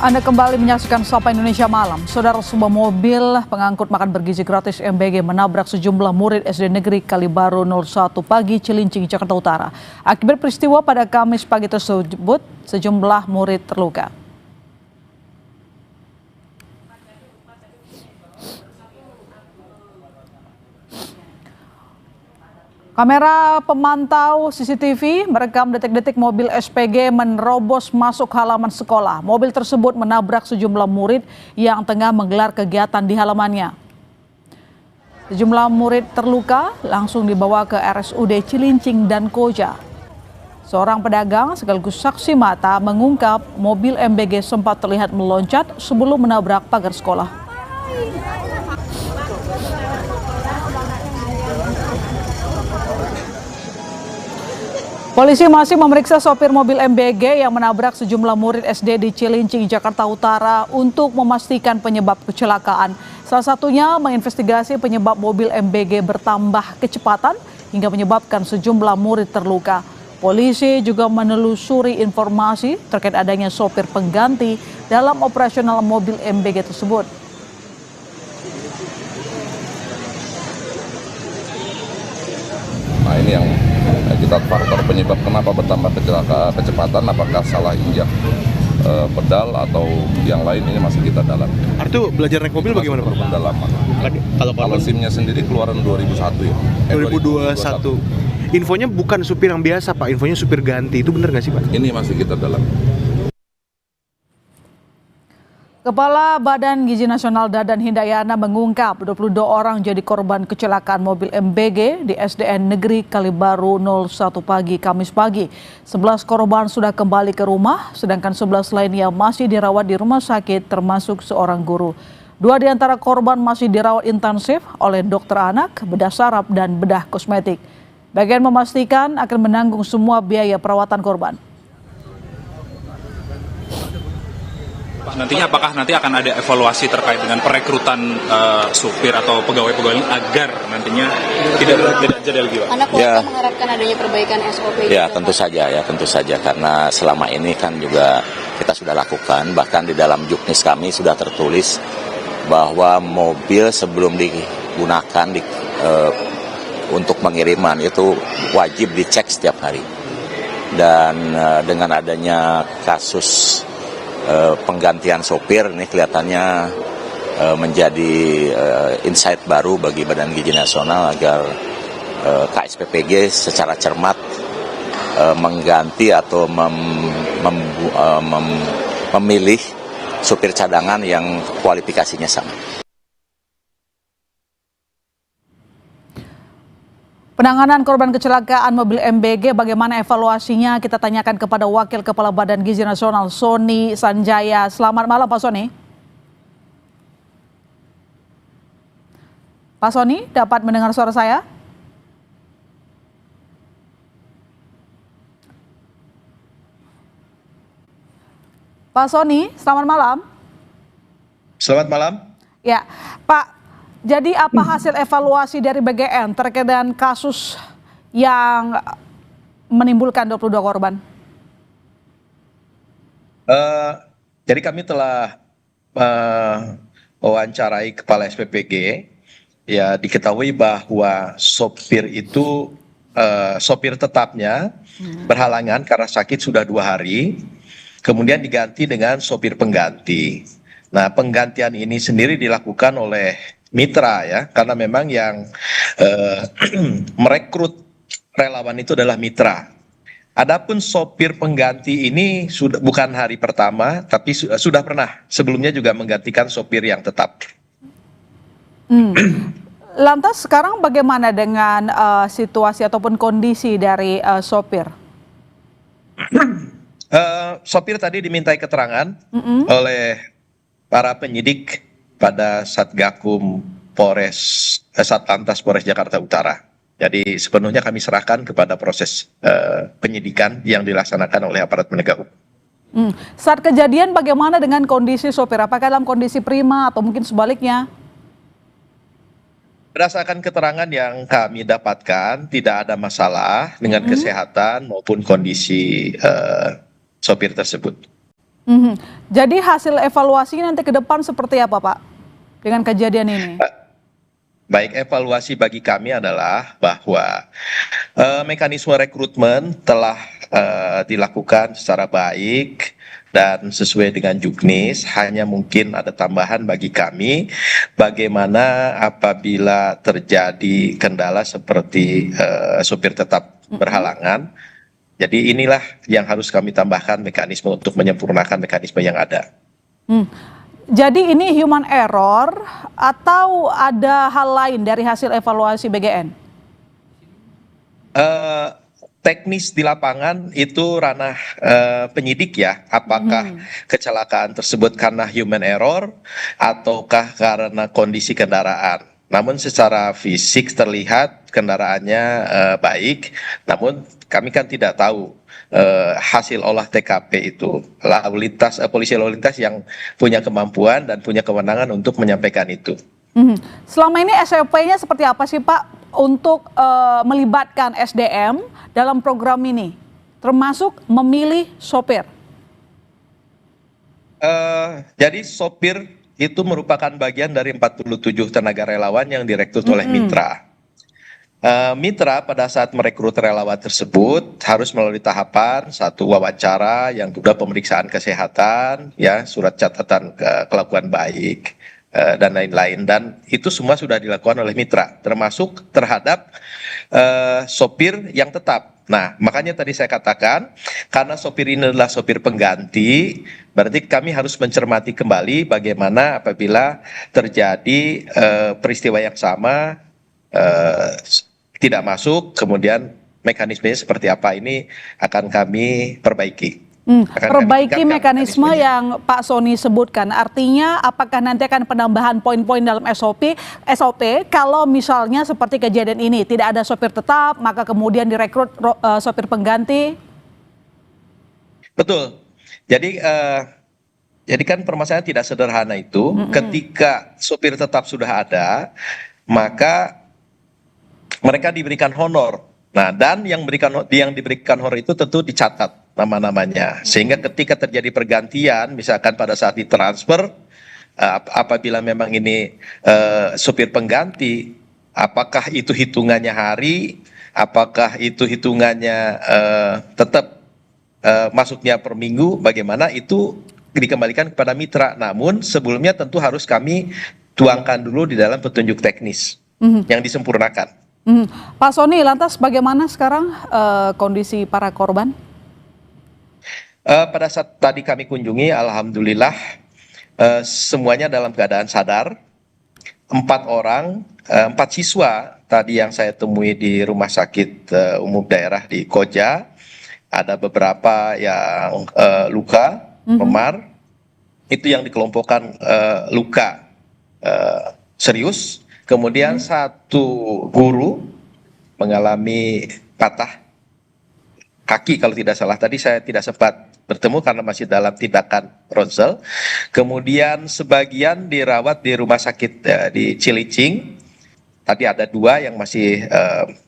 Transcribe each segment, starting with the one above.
Anda kembali menyaksikan Sapa Indonesia Malam. Saudara, sebuah mobil pengangkut makan bergizi gratis MBG menabrak sejumlah murid SD Negeri Kalibaru 01 pagi Cilincing, Jakarta Utara. Akibat peristiwa pada Kamis pagi tersebut, sejumlah murid terluka. Kamera pemantau CCTV merekam detik-detik mobil SPG menerobos masuk halaman sekolah. Mobil tersebut menabrak sejumlah murid yang tengah menggelar kegiatan di halamannya. Sejumlah murid terluka langsung dibawa ke RSUD Cilincing dan Koja. Seorang pedagang sekaligus saksi mata mengungkap mobil MBG sempat terlihat meloncat sebelum menabrak pagar sekolah. Polisi masih memeriksa sopir mobil MBG yang menabrak sejumlah murid SD di Cilincing, Jakarta Utara untuk memastikan penyebab kecelakaan. Salah satunya menginvestigasi penyebab mobil MBG bertambah kecepatan hingga menyebabkan sejumlah murid terluka. Polisi juga menelusuri informasi terkait adanya sopir pengganti dalam operasional mobil MBG tersebut. Nah, ini yang kita faktor penyebab kenapa bertambah kecepatan, apakah salah injak pedal atau yang lain, ini masih kita dalam. Artinya belajar naik mobil bagaimana Pak? Pendalaman. Kalau SIM-nya sendiri keluaran 2001 ya. 2021. Infonya bukan supir yang biasa Pak, infonya supir ganti, itu benar nggak sih Pak? Ini masih kita dalam. Kepala Badan Gizi Nasional Dadan Hindayana mengungkap 22 orang jadi korban kecelakaan mobil MBG di SDN Negeri Kalibaru 01 pagi Kamis pagi. 11 korban sudah kembali ke rumah, sedangkan 11 lainnya masih dirawat di rumah sakit termasuk seorang guru. 2 di antara korban masih dirawat intensif oleh dokter anak, bedah saraf dan bedah kosmetik. Bagian memastikan akan menanggung semua biaya perawatan korban. Pak, nantinya apakah nanti akan ada evaluasi terkait dengan perekrutan supir atau pegawai-pegawai ini agar nantinya tidak jadi lagi, Pak? Anak keluarga mengharapkan adanya perbaikan SOP. Ya, tentu saja karena selama ini kan juga kita sudah lakukan, bahkan di dalam juknis kami sudah tertulis bahwa mobil sebelum digunakan untuk pengiriman itu wajib dicek setiap hari. Dan dengan adanya kasus penggantian sopir ini kelihatannya menjadi insight baru bagi Badan Gizi Nasional agar KSPPG secara cermat mengganti atau memilih supir cadangan yang kualifikasinya sama. Penanganan korban kecelakaan mobil MBG, bagaimana evaluasinya? Kita tanyakan kepada Wakil Kepala Badan Gizi Nasional, Sony Sanjaya. Selamat malam, Pak Sony. Pak Sony, dapat mendengar suara saya? Pak Sony, selamat malam. Selamat malam. Ya, Pak. Jadi apa hasil evaluasi dari BGN terkait dengan kasus yang menimbulkan 22 korban? Jadi kami telah mewawancarai Kepala SPPG. Ya, diketahui bahwa sopir itu sopir tetapnya berhalangan karena sakit sudah 2 hari, kemudian diganti dengan sopir pengganti. Nah, penggantian ini sendiri dilakukan oleh mitra ya, karena memang yang merekrut relawan itu adalah mitra. Adapun sopir pengganti ini sudah bukan hari pertama, tapi sudah pernah sebelumnya juga menggantikan sopir yang tetap. Lantas sekarang bagaimana dengan situasi ataupun kondisi dari sopir? Sopir tadi dimintai keterangan oleh para penyidik pada Satgakum Satlantas Polres Jakarta Utara. Jadi sepenuhnya kami serahkan kepada proses penyidikan yang dilaksanakan oleh aparat penegak hukum. Saat kejadian bagaimana dengan kondisi sopir? Apakah dalam kondisi prima atau mungkin sebaliknya? Berdasarkan keterangan yang kami dapatkan, tidak ada masalah dengan kesehatan maupun kondisi sopir tersebut. Mhm. Jadi hasil evaluasi nanti ke depan seperti apa, Pak, dengan kejadian ini? Baik, evaluasi bagi kami adalah bahwa mekanisme rekrutmen telah dilakukan secara baik dan sesuai dengan juknis. Hanya mungkin ada tambahan bagi kami, bagaimana apabila terjadi kendala seperti sopir tetap berhalangan. Jadi inilah yang harus kami tambahkan mekanisme untuk menyempurnakan mekanisme yang ada. Hmm. Jadi ini human error atau ada hal lain dari hasil evaluasi BGN? Teknis di lapangan itu ranah penyidik ya, apakah kecelakaan tersebut karena human error ataukah karena kondisi kendaraan. Namun secara fisik terlihat kendaraannya baik, namun kami kan tidak tahu hasil olah TKP itu. Polisi lalu lintas yang punya kemampuan dan punya kewenangan untuk menyampaikan itu. Selama ini SOP-nya seperti apa sih Pak untuk melibatkan SDM dalam program ini, termasuk memilih sopir? Jadi sopir itu merupakan bagian dari 47 tenaga relawan yang direkrut oleh Mitra. Mitra pada saat merekrut relawan tersebut harus melalui tahapan satu wawancara yang kedua pemeriksaan kesehatan, ya surat catatan kelakuan baik dan lain-lain, dan itu semua sudah dilakukan oleh Mitra termasuk terhadap sopir yang tetap. Nah, makanya tadi saya katakan, karena sopir ini adalah sopir pengganti, berarti kami harus mencermati kembali bagaimana apabila terjadi peristiwa yang sama tidak masuk, kemudian mekanismenya seperti apa, ini akan kami perbaiki. Perbaiki mekanisme yang Pak Sony sebutkan, artinya apakah nanti akan penambahan poin-poin dalam SOP kalau misalnya seperti kejadian ini tidak ada sopir tetap maka kemudian direkrut sopir pengganti? Betul. Jadi kan permasalahan tidak sederhana itu. Ketika sopir tetap sudah ada, maka mereka diberikan honor. Nah, dan yang diberikan honor itu tentu dicatat nama-namanya, sehingga ketika terjadi pergantian, misalkan pada saat ditransfer, apabila memang ini sopir pengganti, apakah itu hitungannya hari, apakah itu hitungannya tetap masuknya per minggu, bagaimana itu dikembalikan kepada Mitra. Namun sebelumnya tentu harus kami tuangkan dulu di dalam petunjuk teknis yang disempurnakan. Pak Sony, lantas bagaimana sekarang kondisi para korban? Pada saat tadi kami kunjungi, alhamdulillah semuanya dalam keadaan sadar. 4 orang, 4 siswa tadi yang saya temui di rumah sakit umum daerah di Koja. Ada beberapa yang luka, memar. Itu yang dikelompokkan luka serius. Kemudian 1 guru mengalami patah kaki kalau tidak salah. Tadi saya tidak sempat bertemu karena masih dalam tindakan ronsel. Kemudian sebagian dirawat di rumah sakit di Cilicing. Tadi ada 2 yang masih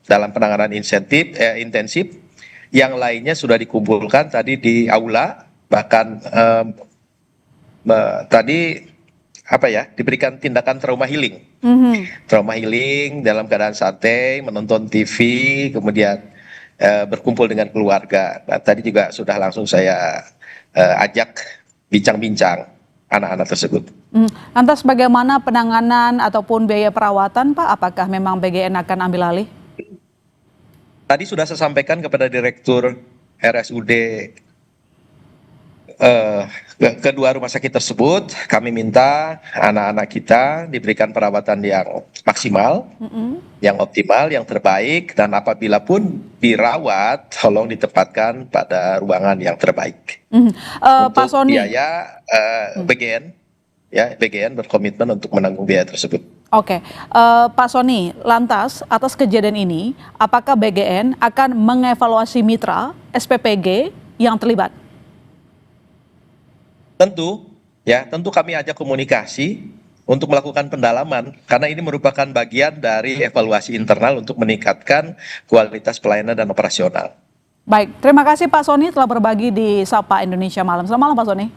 dalam penanganan intensif. Yang lainnya sudah dikumpulkan tadi di aula. Bahkan tadi diberikan tindakan trauma healing. Trauma healing dalam keadaan santai, menonton TV, kemudian berkumpul dengan keluarga. Nah, tadi juga sudah langsung saya ajak bincang-bincang anak-anak tersebut. Lantas bagaimana penanganan ataupun biaya perawatan, Pak? Apakah memang BGN akan ambil alih? Tadi sudah saya sampaikan kepada Direktur RSUD kedua rumah sakit tersebut, kami minta anak-anak kita diberikan perawatan yang maksimal, yang optimal, yang terbaik, dan apabila pun dirawat, tolong ditempatkan pada ruangan yang terbaik. Pak Sony, biaya BGN berkomitmen untuk menanggung biaya tersebut. Oke, Pak Sony, lantas atas kejadian ini, apakah BGN akan mengevaluasi mitra SPPG yang terlibat? Tentu kami ajak komunikasi untuk melakukan pendalaman, karena ini merupakan bagian dari evaluasi internal untuk meningkatkan kualitas pelayanan dan operasional. Baik, terima kasih Pak Sony telah berbagi di Sapa Indonesia Malam. Selamat malam Pak Sony.